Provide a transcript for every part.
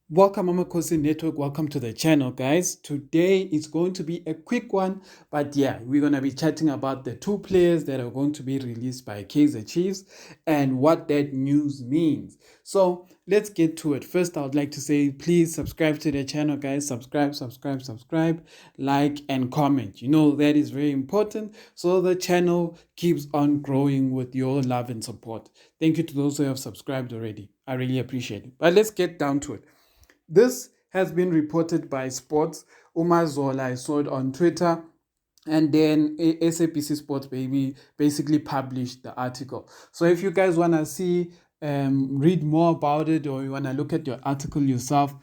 Welcome, Amakhosi Network. Welcome to the channel, guys. Today is going to be a quick one, but yeah, we're going to be chatting about the two players that are going to be released by Kaizer Chiefs and what that news means. So let's get to it. First, I would like to say please subscribe to the channel, guys. Subscribe, like, and comment. You know, that is very important so the channel keeps on growing with your love and support. Thank you to those who have subscribed already. I really appreciate it. But let's get down to it. This has been reported by Sports. Umazola, I saw it on Twitter. And then SABC Sports basically published the article. So if you guys want to see, read more about it, or you want to look at your article yourself,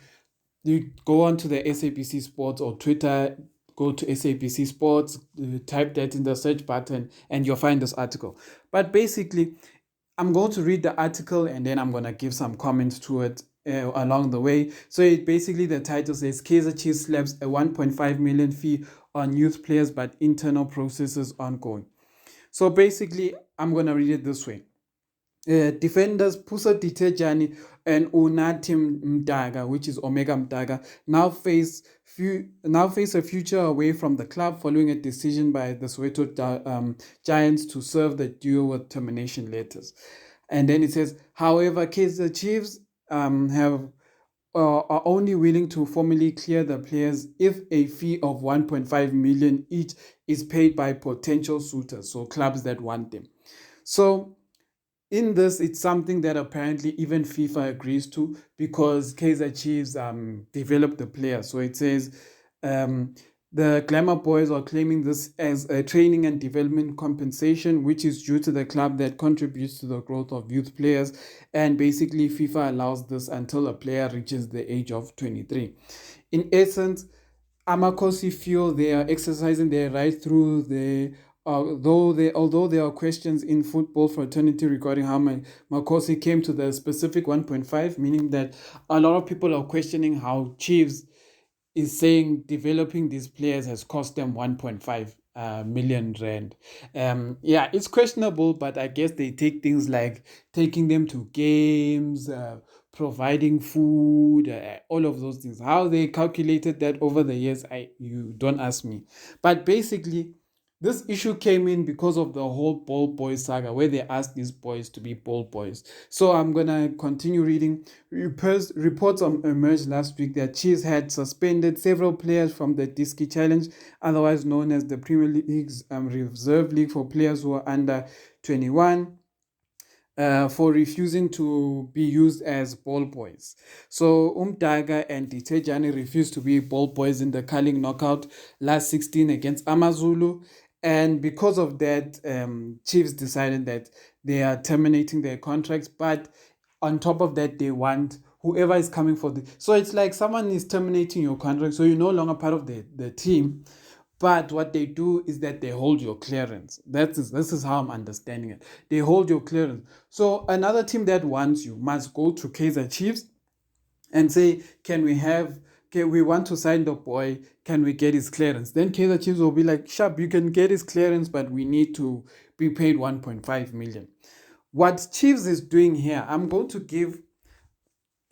you go on to the SABC Sports or Twitter, go to SABC Sports, type that in the search button, and you'll find this article. But basically, I'm going to read the article and then I'm going to give some comments to it along the way. So basically the title says Kaizer Chiefs slaps a 1.5 million fee on youth players, but internal processes ongoing. So basically, I'm going to read it this way. Defenders Pusa Ditejani and Unatim Mdaga, which is Omega Mdaga, now face a future away from the club following a decision by the Soweto Giants to serve the duo with termination letters. And then it says, however, Kaizer Chiefs are only willing to formally clear the players if a fee of 1.5 million each is paid by potential suitors, so clubs that want them. So in this, it's something that apparently even FIFA agrees to because Kaizer Chiefs developed the player. So it says the Glamour Boys are claiming this as a training and development compensation, which is due to the club that contributes to the growth of youth players. And basically, FIFA allows this until a player reaches the age of 23. In essence, Amakhosi feel they are exercising their right through the although there are questions in football fraternity regarding how Makosi came to the specific 1.5, meaning that a lot of people are questioning how Chiefs is saying developing these players has cost them 1.5 million rand. Yeah, it's questionable, but I guess they take things like taking them to games, providing food, all of those things. How they calculated that over the years, you don't ask me. But basically, this issue came in because of the whole ball boy saga where they asked these boys to be ball boys. So I'm going to continue reading. Reports emerged last week that Chiefs had suspended several players from the Diski Challenge, otherwise known as the Premier League's reserve league for players who are under 21. For refusing to be used as ball boys. So Umdaga and Ditejani refused to be ball boys in the Carling knockout last 16 against Amazulu. And because of that, Chiefs decided that they are terminating their contracts. But on top of that, they want whoever is coming for the... So it's like someone is terminating your contract, so you're no longer part of the team. But what they do is that they hold your clearance. This is how I'm understanding it. They hold your clearance. So another team that wants you must go to Kaizer Chiefs and say, we want to sign the boy, can we get his clearance? Then Kaizer Chiefs will be like, sharp, you can get his clearance, but we need to be paid 1.5 million. What Chiefs is doing here, I'm going to give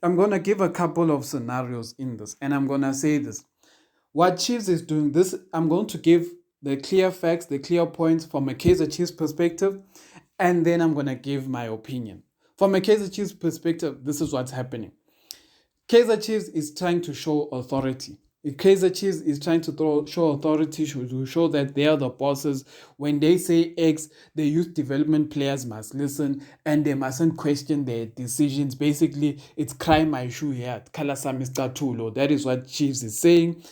a couple of scenarios in this, and I'm going to say this. What Chiefs is doing this, I'm going to give the clear facts, the clear points from a Kaizer Chiefs perspective, and then I'm going to give my opinion. From a Kaizer Chiefs perspective, this is what's happening. Kaizer Chiefs is trying to show authority. Kaizer Chiefs is trying to show authority to show that they are the bosses. When they say X, the youth development players must listen and they mustn't question their decisions. Basically, it's cry my shoe here. Kalasa Mr. Tulo. That is what Chiefs is saying.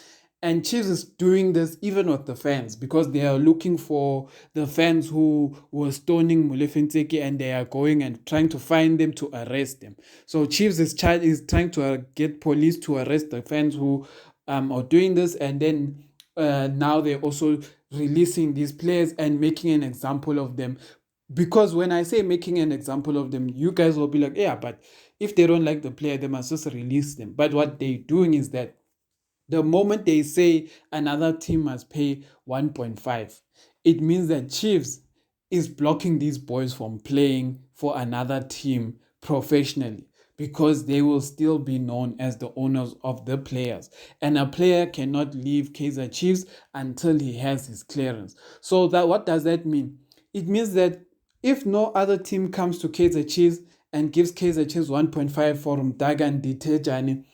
And Chiefs is doing this even with the fans because they are looking for the fans who were stoning Mulefinteki and they are going and trying to find them to arrest them. So Chiefs is trying to get police to arrest the fans who are doing this, and then now they're also releasing these players and making an example of them. Because when I say making an example of them, you guys will be like, yeah, but if they don't like the player, they must just release them. But what they're doing is that the moment they say another team must pay 1.5, it means that Chiefs is blocking these boys from playing for another team professionally. because they will still be known as the owners of the players. And a player cannot leave Kaizer Chiefs until he has his clearance. So that what does that mean? It means that if no other team comes to Kaizer Chiefs and gives Kaizer Chiefs 1.5 for Mdaga and Ditejani,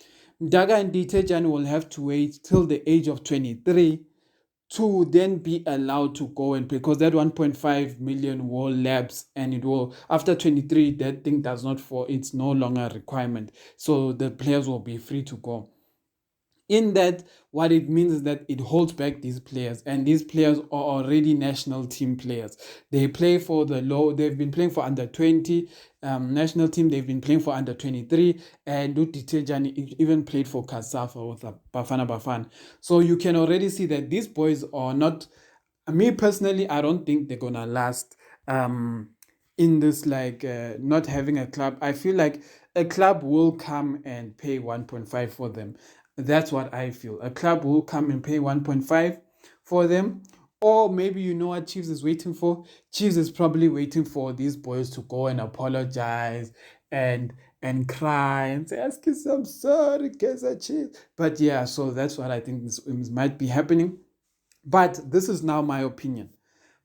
Mdaga and Ditejani will have to wait till the age of 23 to then be allowed to go and play, because that 1.5 million will lapse, and it will, after 23, that thing does not fall, it's no longer a requirement, so the players will be free to go. In that, what it means is that it holds back these players, and these players are already national team players. They play for they've been playing for under 20 national team, they've been playing for under 23, and Ditejani even played for Kasafa with Bafana Bafana. So you can already see that these boys are not, me personally, I don't think they're gonna last in this, not having a club. I feel like a club will come and pay 1.5 for them. That's what I feel. A club will come and pay 1.5 for them. Or maybe you know what Chiefs is waiting for? Chiefs is probably waiting for these boys to go and apologize and cry and say, "Ask us, I'm sorry, Kaizer Chiefs." But yeah, so that's what I think this might be happening. But this is now my opinion.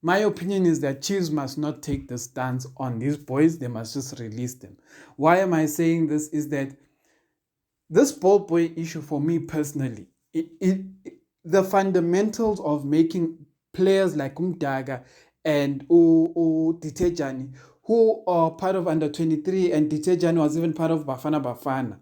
My opinion is that Chiefs must not take the stance on these boys. They must just release them. Why am I saying this? Is that this ball boy issue, for me personally, the fundamentals of making players like Umdaga and Ditejani, who are part of under 23, and Ditejani was even part of Bafana Bafana,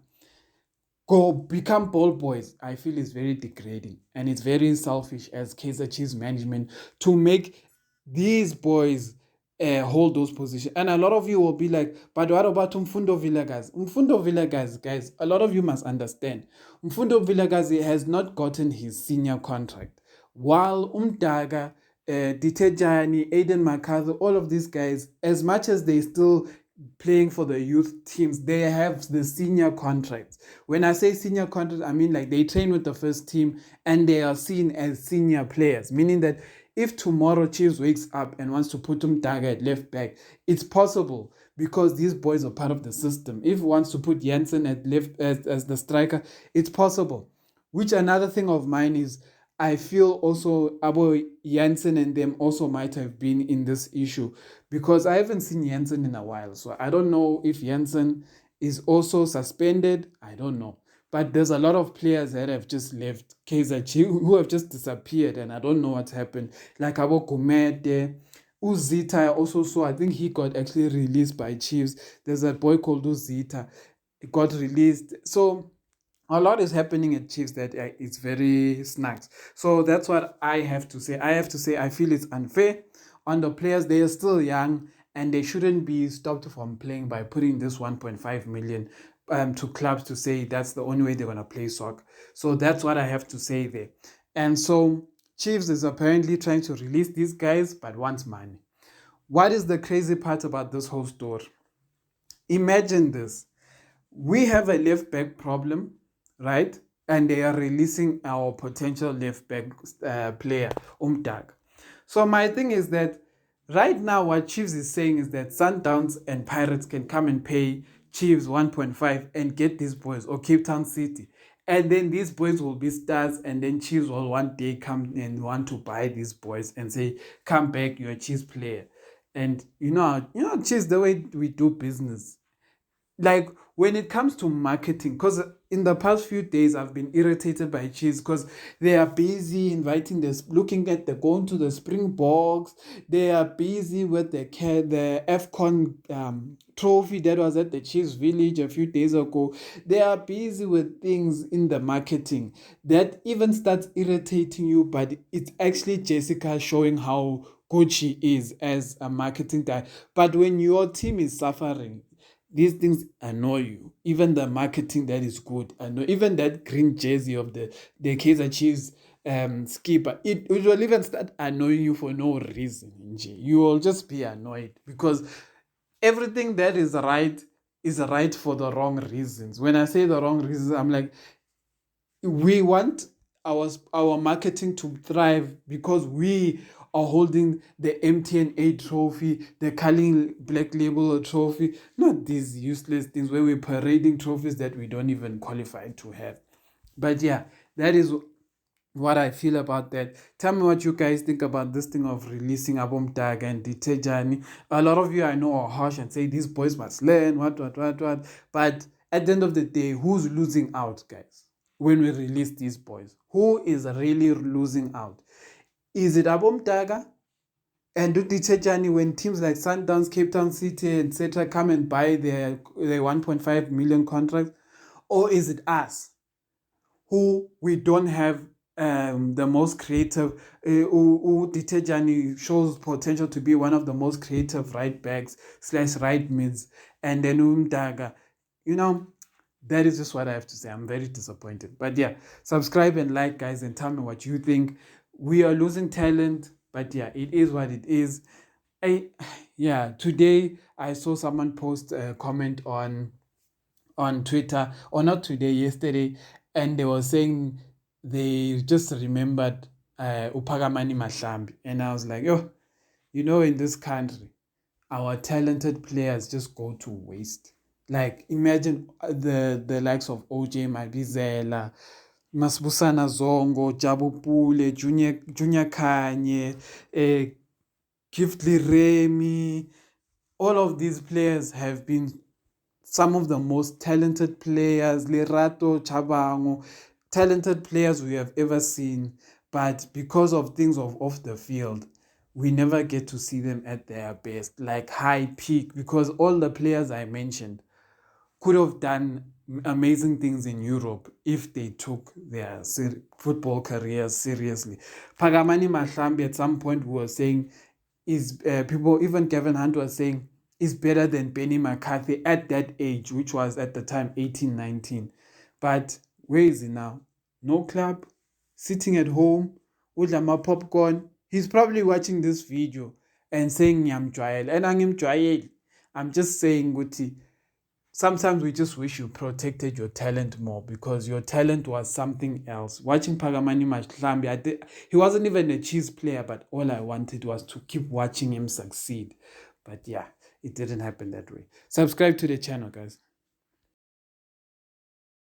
go become ball boys, I feel is very degrading, and it's very selfish as Kaizer Chiefs management to make these boys hold those positions. And a lot of you will be like, but what about Umfundo Villa guys? Umfundo Villa guys, a lot of you must understand. Umfundo Villa guys has not gotten his senior contract, while Umdaga, Ditejani, Aiden McCarthy, all of these guys, as much as they still playing for the youth teams, they have the senior contracts. When I say senior contracts, I mean like they train with the first team and they are seen as senior players, meaning that if tomorrow Chiefs wakes up and wants to put him Daga at left back, it's possible because these boys are part of the system. If he wants to put Jensen at left as the striker, it's possible. Which another thing of mine is, I feel also Abo Janssen and them also might have been in this issue, because I haven't seen Janssen in a while. So I don't know if Janssen is also suspended. I don't know. But there's a lot of players that have just left Kaizer Chiefs who have just disappeared, and I don't know what's happened. Like Abo Gumede, Uzita, I also saw, I think he got actually released by Chiefs. There's a boy called Uzita. He got released. So a lot is happening at Chiefs that it's very snags. So that's what I have to say. I feel it's unfair on the players. They are still young and they shouldn't be stopped from playing by putting this 1.5 million to clubs to say that's the only way they're going to play soccer. So that's what I have to say there. And so Chiefs is apparently trying to release these guys but wants money. What is the crazy part about this whole story? Imagine this. We have a left back problem, right? And they are releasing our potential left back player, Umdag. So my thing is that right now what Chiefs is saying is that Sundowns and Pirates can come and pay Chiefs 1.5 and get these boys, or Cape Town City. And then these boys will be stars, and then Chiefs will one day come and want to buy these boys and say, come back, you're a Chiefs player. And Chiefs, the way we do business, like when it comes to marketing, because in the past few days I've been irritated by Chiefs because they are busy inviting this, looking at the going to the Springboks. They are busy with the AFCON trophy that was at the Chiefs Village a few days ago. They are busy with things in the marketing that even starts irritating you, but it's actually Jessica showing how good she is as a marketing guy. But when your team is suffering, these things annoy you. Even the marketing that is good, even that green jersey of the Kaizer Chiefs skipper, it will even start annoying you for no reason. You will just be annoyed because everything that is right for the wrong reasons. When I say the wrong reasons, I'm like, we want our marketing to thrive because we are holding the MTN 8 trophy, the Carling Black Label trophy, not these useless things where we're parading trophies that we don't even qualify to have. But yeah, that is what I feel about that. Tell me what you guys think about this thing of releasing Abomdaga and Ditejani. A lot of you I know are harsh and say these boys must learn, what. But at the end of the day, who's losing out, guys? When we release these boys, who is really losing out? Is it Abomdaga and Ditejani when teams like Sundowns, Cape Town City, etc. come and buy their 1.5 million contracts? Or is it us, who we don't have the most creative, who Ditejani shows potential to be one of the most creative right backs / right mids, and then Umdaga, that is just what I have to say. I'm very disappointed. But yeah, subscribe and like, guys, and tell me what you think. We are losing talent, but yeah, it is what it is. Today I saw someone post a comment on Twitter, or not today, yesterday, and they were saying they just remembered Uphakamani Mahlambi, and I was like, oh, in this country, our talented players just go to waste. Like, imagine the likes of OJ Mabizela, Masbusana Zongo, Jabu Pule, Junior Kanye, Giftly Remy. All of these players have been some of the most talented players, Lerato, Chabango, talented players we have ever seen. But because of things off the field, we never get to see them at their best, like high peak, because all the players I mentioned could have done amazing things in Europe if they took their football careers seriously. Pagamani Mahlambi at some point was saying, people, even Kevin Hunt was saying, is better than Benny McCarthy at that age, which was at the time 18, 19. But where is he now? No club, sitting at home with my popcorn. He's probably watching this video and saying, Nyamjwael. And I'm just saying, Guti, sometimes we just wish you protected your talent more, because your talent was something else. Watching Pagamani Mahlambi, he wasn't even a cheese player, but all I wanted was to keep watching him succeed. But yeah, it didn't happen that way. Subscribe to the channel, guys.